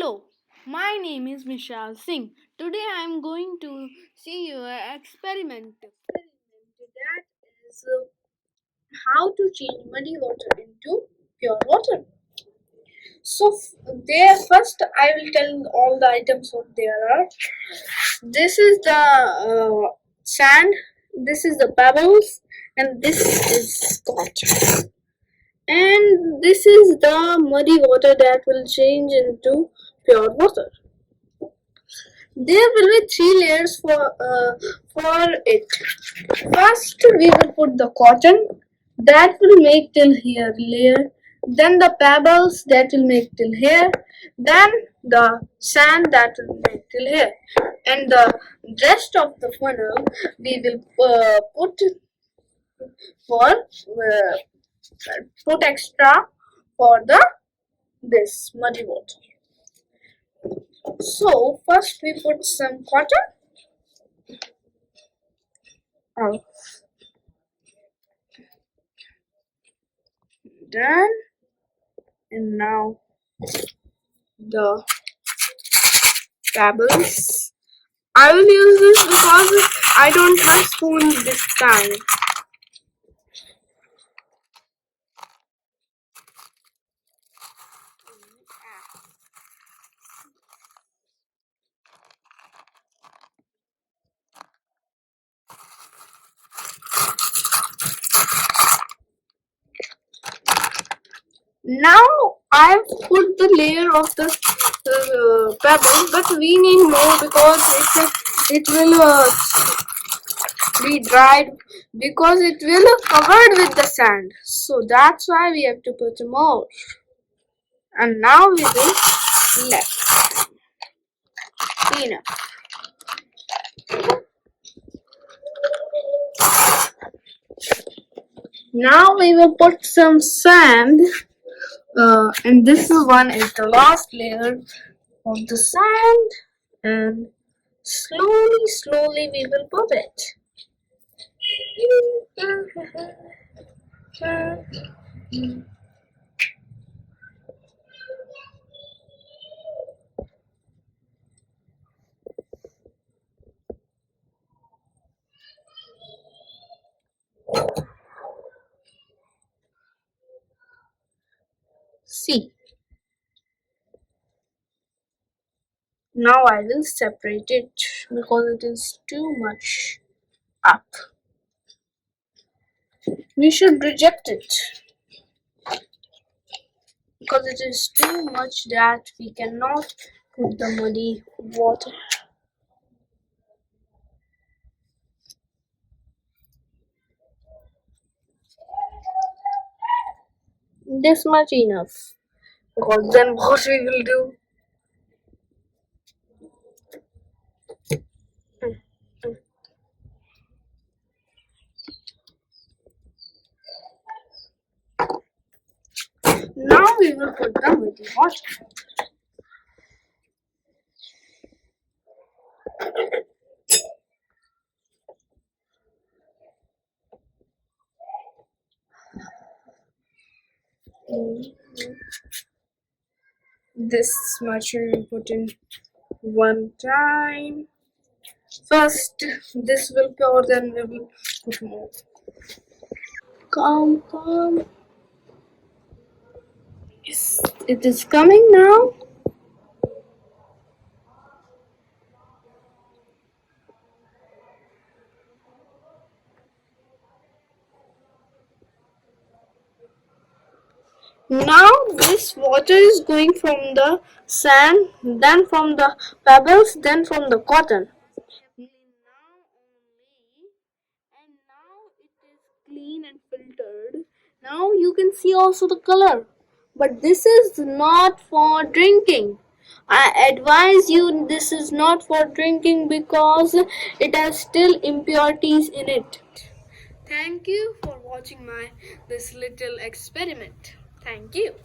Hello, my name is Mishal Singh. Today I am going to see you an experiment. That is how to change muddy water into pure water. So there first I will tell all the items what there are. This is the sand, this is the pebbles, and this is scotch. And this is the muddy water that will change into pure water. There will be three layers for it. First, we will put the cotton that will make till here layer. Then the pebbles that will make till here. Then the sand that will make till here. And the rest of the funnel we will put for put extra for the this muddy water. So first we put some cotton. Oh, done. And now the pebbles. I will use this because I don't have spoon this time. Now I've put the layer of the pebbles, but we need more because it will be dried because it will covered with the sand. So that's why we have to put more. And now we will left enough. Now we will put some sand, and this one is the last layer of the sand, and slowly we will put it. See, now I will separate it because it is too much up. We should reject it because it is too much that we cannot put the muddy water. This much enough, because then what we will do? Now we will put the muddy water. This much we will put in one time. First, this will pour, then we will put more. Come. Yes, it is coming now. Now this water is going from the sand, then from the pebbles, then from the cotton. And now it is clean and filtered. Now you can see also the color. But this is not for drinking. I advise you this is not for drinking because it has still impurities in it. Thank you for watching my this little experiment. Thank you.